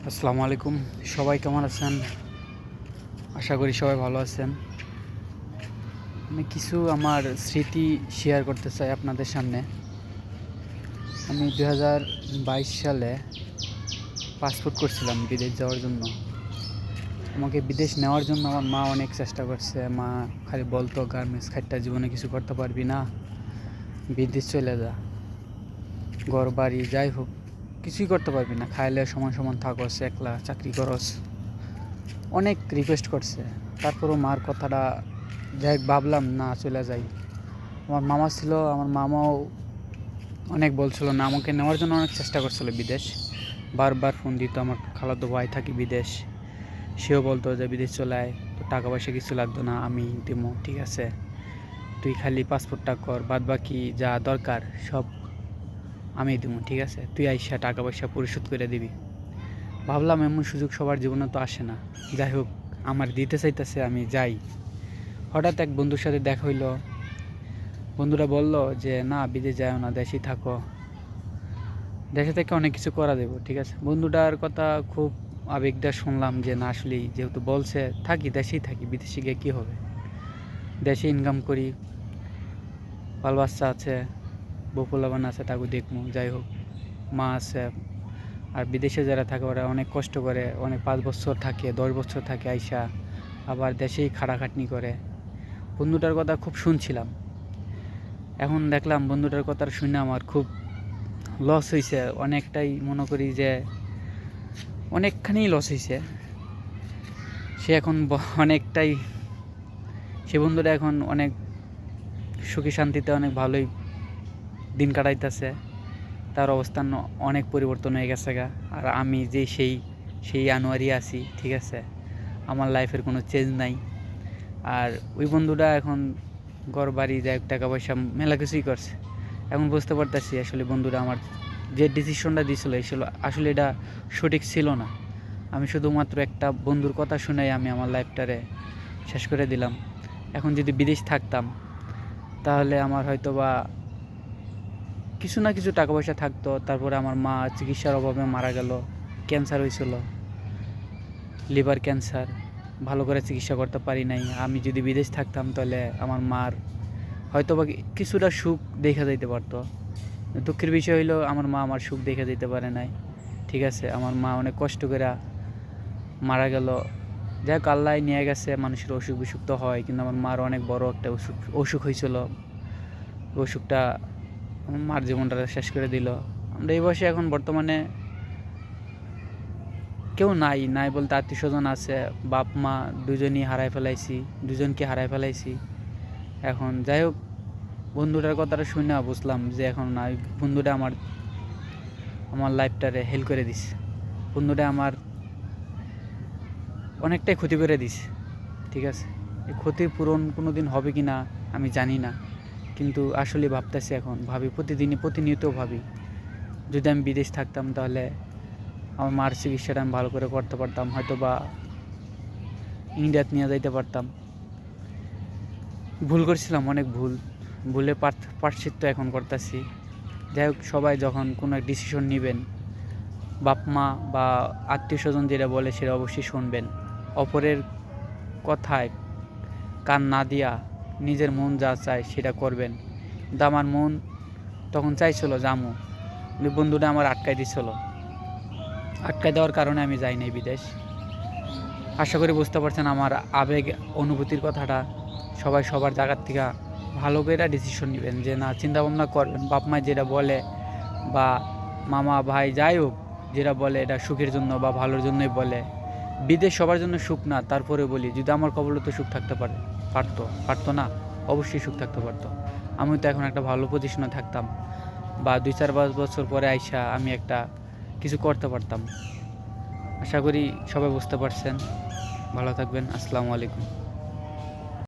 আসসালামু আলাইকুম। সবাই কেমন আছেন? আশা করি সবাই ভালো আছেন। আমি কিছু আমার স্মৃতি শেয়ার করতে চাই আপনাদের সামনে। আমি 2022 সালে পাসপোর্ট করছিলাম বিদেশ যাওয়ার জন্য। আমাকে বিদেশ নেওয়ার জন্য আমার মা অনেক চেষ্টা করছে। মা খালি বলতো, গার্মেন্টস খাটটা জীবনে কিছু করতে পারবি না, বিদেশ চলে যা, ঘর বাড়ি যাই হোক কিছুই করতে পারবি না, খাইলে সমান সমান থাকস, একলা চাকরি করস, অনেক রিকোয়েস্ট করছে। তারপরও মার কথাটা যাই হোক ভাবলাম না, চলে যাই। আমার মামা ছিল, আমার মামাও অনেক বলছিল না, আমাকে নেওয়ার জন্য অনেক চেষ্টা করছিল বিদেশ। বারবার ফোন দিত, আমার খালাতো ভাই থাকি বিদেশ, সেও বলতো যে বিদেশ চলে আয়, তো টাকা পয়সা কিছু লাগতো না, আমি দিমো, ঠিক আছে, তুই খালি পাসপোর্টটা কর, বাদ বাকি যা দরকার সব আমি দিমো, ঠিক আছে, তুই আইসা টাকা পয়সা পরিশোধ করে দিবি। ভাবলাম এমন সুযোগ সবার জীবনে তো আসে না। যাই হোক, আমার দিতে চাইতেছে, আমি যাই। হঠাৎ এক বন্ধুর সাথে দেখা হইলো। বন্ধুরা বলল যে না, বিদেশ যাও না, দেশেই থাকো, দেশে থেকে অনেক কিছু করা দেবো, ঠিক আছে। বন্ধুটার কথা খুব আবেগটা শুনলাম যে না, আসলেই যেহেতু বলছে থাকি, দেশেই থাকি, বিদেশে গিয়ে কী হবে, দেশে ইনকাম করি, বাল বাচ্চা আছে, বউ পোলাপান আছে, তাকে দেখবো, যাই হোক, মা আছে। আর বিদেশে যারা থাকে ওরা অনেক কষ্ট করে, অনেক 5 বছর থাকে, 10 বছর থাকে, আইসা আবার দেশেই খাটাখাটনি করে। বন্ধুটার কথা খুব শুনছিলাম। এখন দেখলাম বন্ধুটার কথা শুনে আমার খুব লস হয়েছে, অনেকটাই মনে করি যে অনেকখানি লস হয়েছে। সে এখন অনেকটাই, সে বন্ধুটা এখন অনেক সুখী শান্তিতে অনেক ভালোই দিন কাটাইতেছে। তার অবস্থান অনেক পরিবর্তন হয়ে গেছে গা। আর আমি যে সেই আনোয়ারই আছি, ঠিক আছে, আমার লাইফের কোনো চেঞ্জ নাই। আর ওই বন্ধুটা এখন ঘর বাড়ি যায়, টাকা পয়সা মেলা কিছুই করছে। এখন বুঝতে পারতেছি আসলে বন্ধুরা আমার যে ডিসিশনটা দিয়েছিল আসলে এটা সঠিক ছিল না। আমি শুধুমাত্র একটা বন্ধুর কথা শুনেই আমি আমার লাইফটারে শেষ করে দিলাম। এখন যদি বিদেশ থাকতাম তাহলে আমার হয়তো বা কিছু না কিছু টাকা পয়সা থাকতো। তারপরে আমার মা চিকিৎসার অভাবে মারা গেল, ক্যান্সার হয়েছিল, লিভার ক্যান্সার, ভালো করে চিকিৎসা করতে পারি নাই। আমি যদি বিদেশ থাকতাম তাহলে আমার মার হয়তো বা কিছুটা সুখ দেখা যাইতে পারতো। দুঃখের বিষয় হইলো আমার মা আমার সুখ দেখে যেতে পারে নাই, ঠিক আছে। আমার মা অনেক কষ্ট করে মারা গেল। যাই হোক, আল্লাহ নিয়ে গেছে, মানুষের অসুখ বিসুখ তো হয়, কিন্তু আমার মার অনেক বড় একটা অসুখ হয়েছিল। অসুখটা আমার মার জীবনটা শেষ করে দিল। আমরা এই বয়সে এখন বর্তমানে কেউ নাই বলতে আত্মীয় স্বজন আছে, বাপ মা দুজনই হারাই ফেলাইছি, দুজনকে হারাই ফেলাইছি। এখন যাই হোক, বন্ধুটার কথাটা শুনে বুঝলাম যে এখন না, বন্ধুটা আমার লাইফটারে হেল্প করে দিস। বন্ধুটা আমার অনেকটাই ক্ষতি করে দিস, ঠিক আছে। এই ক্ষতির পূরণ কোনো দিন হবে কি না আমি জানি না, কিন্তু আসলে ভাবতেছি, এখন ভাবি, প্রতিনিয়ত ভাবি, যদি আমি বিদেশ থাকতাম তাহলে আমার মার চিকিৎসাটা আমি ভালো করে করতে পারতাম, হয়তো বা ইন্ডিয়াতে নিয়ে যাইতে পারতাম। ভুল করছিলাম, অনেক ভুলে পার্শ্চিত্য এখন করতেছি। যাই হোক, সবাই যখন কোনো এক ডিসিশন নেবেন, বাপ মা বা আত্মীয় স্বজন যেটা বলে সেটা অবশ্যই শুনবেন। অপরের কথায় কান না দিয়া নিজের মন যা চায় সেটা করবেন। কিন্তু আমার মন তখন চাইছিল জামু, কিন্তু বন্ধুটা আমার আটকাই দিছিল। আটকাই দেওয়ার কারণে আমি যাই নাই বিদেশ। আশা করি বুঝতে পারছেন আমার আবেগ অনুভূতির কথাটা। সবাই সবার জায়গার থেকে ভালো করে ডিসিশন নেবেন, যে না, চিন্তাভাবনা করবেন বাপ মা যেটা বলে বা মামা ভাই যাই হোক যেটা বলে এটা সুখের জন্য বা ভালোর জন্যই বলে। বিদেশ সবার জন্য সুখ না, তারপরে বলি যদি আমার কপালে তো সুখ থাকতে পারতো না, অবশ্যই সুখ থাকতে পারতো। আমি তো এখন একটা ভালো পজিশনে থাকতাম, বা 2-4-5 বছর পরে আইসা আমি একটা কিছু করতে পারতাম। আশা করি সবাই বুঝতে পারছেন। ভালো থাকবেন। আসসালামু আলাইকুম।